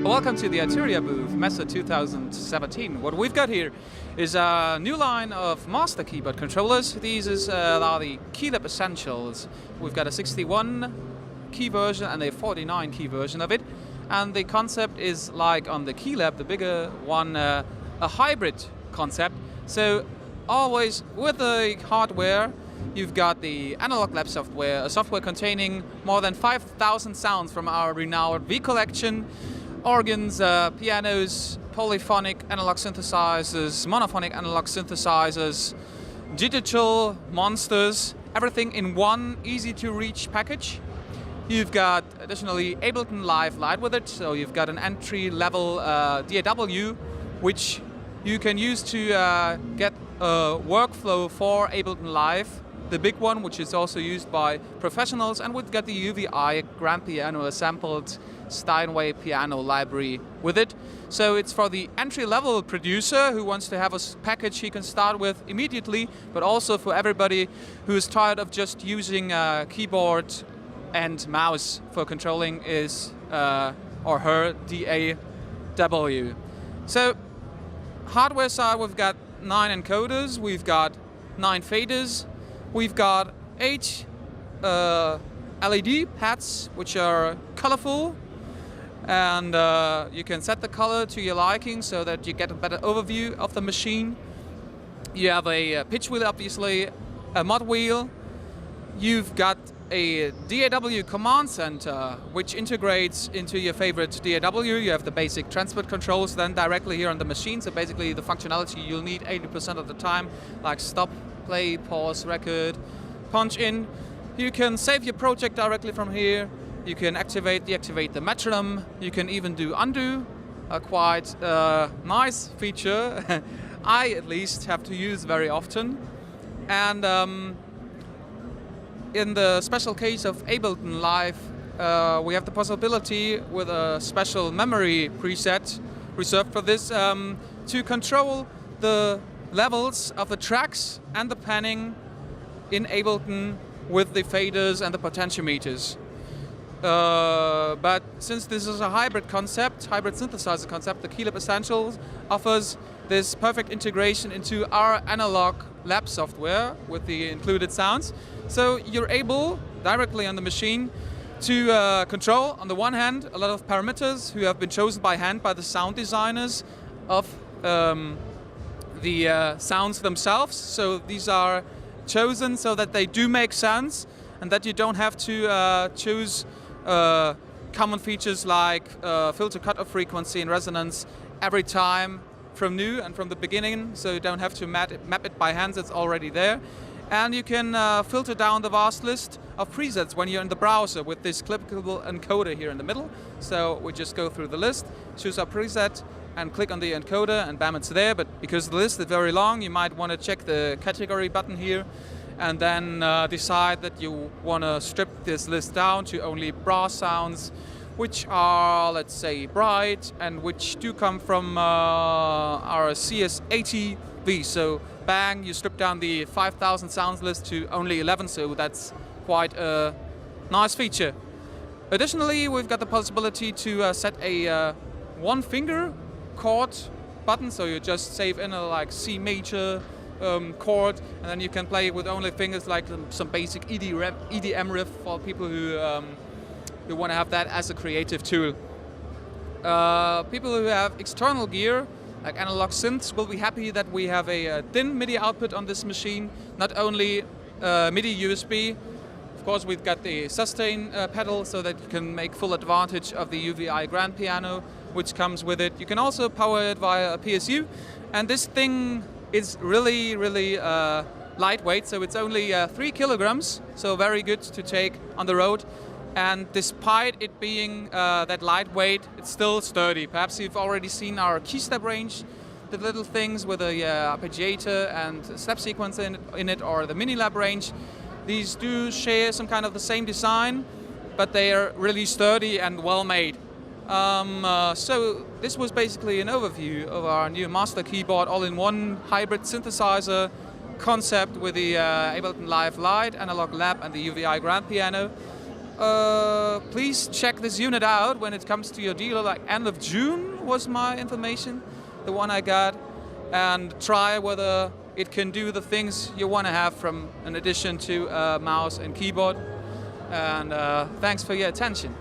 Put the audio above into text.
Welcome to the Arturia booth, Messe 2017. What we've got here is a new line of master keyboard controllers. These are the Keylab Essentials. We've got a 61 key version and a 49 key version of it. And the concept is like on the Keylab, the bigger one, a hybrid concept. So always with the hardware, you've got the analog lab software, a software containing more than 5,000 sounds from our renowned V collection. Organs, pianos, polyphonic analog synthesizers, monophonic analog synthesizers, digital monsters, everything in one easy to reach package. You've got additionally Ableton Live Lite with it, so you've got an entry level DAW which you can use to get a workflow for Ableton Live, the big one, which is also used by professionals, and we've got the UVI grand piano, a sampled Steinway piano library with it. So it's for the entry-level producer who wants to have a package he can start with immediately, but also for everybody who is tired of just using a keyboard and mouse for controlling his or her DAW. So hardware side, we've got 9 encoders, we've got 9 faders, we've got 8 LED pads which are colorful, and you can set the color to your liking so that you get a better overview of the machine. You have a pitch wheel, obviously, a mod wheel. You've got a DAW command center which integrates into your favorite DAW. You have the basic transport controls then directly here on the machine, so basically the functionality you'll need 80% of the time, like stop, play, pause, record, punch in. You can save your project directly from here. You can activate, deactivate the metronome. You can even do undo, a quite nice feature. I at least have to use very often. And in the special case of Ableton Live, we have the possibility with a special memory preset reserved for this to control the levels of the tracks and the panning in Ableton with the faders and the potentiometers. But since this is a hybrid concept, hybrid synthesizer concept, the Keylab Essentials offers this perfect integration into our analog lab software with the included sounds. So you're able, directly on the machine, to control, on the one hand, a lot of parameters who have been chosen by hand by the sound designers of the sounds themselves. So these are chosen so that they do make sense and that you don't have to choose common features like filter cutoff frequency and resonance every time from new and from the beginning, so you don't have to map it by hand, it's already there. And you can filter down the vast list of presets when you're in the browser with this clickable encoder here in the middle. So we just go through the list, choose our preset, and click on the encoder, and bam, it's there. But because the list is very long, you might want to check the category button here, and then decide that you want to strip this list down to only brass sounds, which are, let's say, bright, and which do come from our CS80V. So bang, you strip down the 5,000 sounds list to only 11, so that's quite a nice feature. Additionally, we've got the possibility to set a one-finger chord button, so you just save in a like C major chord, and then you can play with only fingers, like some basic EDM riff for people who want to have that as a creative tool. People who have external gear, like analog synths, will be happy that we have a DIN MIDI output on this machine, not only MIDI USB. Of course, we've got the sustain pedal so that you can make full advantage of the UVI grand piano, which comes with it. You can also power it via a PSU, and this thing is really, really lightweight, so it's only 3 kilograms, so very good to take on the road. And despite it being that lightweight, it's still sturdy. Perhaps you've already seen our keystep range, the little things with a arpeggiator and step sequence in it, or the mini lab range. These do share some kind of the same design, but they are really sturdy and well made. So this was basically an overview of our new master keyboard all-in-one hybrid synthesizer concept with the Ableton Live Lite, Analog Lab, and the UVI grand piano. please check this unit out when it comes to your dealer. Like end of June was my information, the one I got, and try whether it can do the things you want to have from an addition to mouse and keyboard. And thanks for your attention.